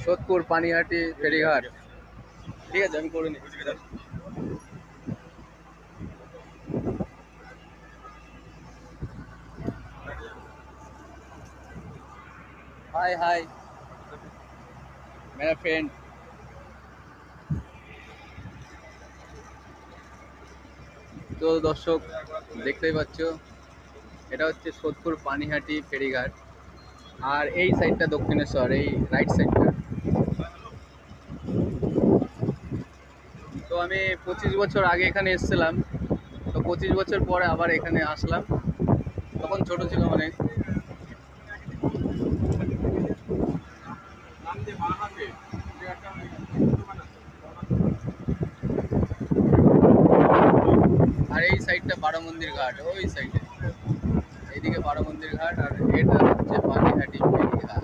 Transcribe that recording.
সোদপুর পানিহাটি ফেরিঘাট। ঠিক আছে, আমি করে নিচ্ছি। हाय हाय मेरा फ्रेंड। তো দর্শক, দেখতেই পাচ্ছ এটা হচ্ছে সোদপুর পানিহাটি ফেরিঘাট। আর এই সাইডটা দক্ষিণেশ্বর, এই রাইট সাইডটা। তো আমি 25 বছর আগে এখানে এসেছিলাম। তো 25 বছর পরে আবার এখানে আসলাম। তখন ছোট ছিল অনেক। আর এই সাইডটা বারো মন্দির ঘাট, ওই সাইডে এইদিকে বারো মন্দির ঘাট, আর এটা হচ্ছে পানিহাটি ফেরিঘাট।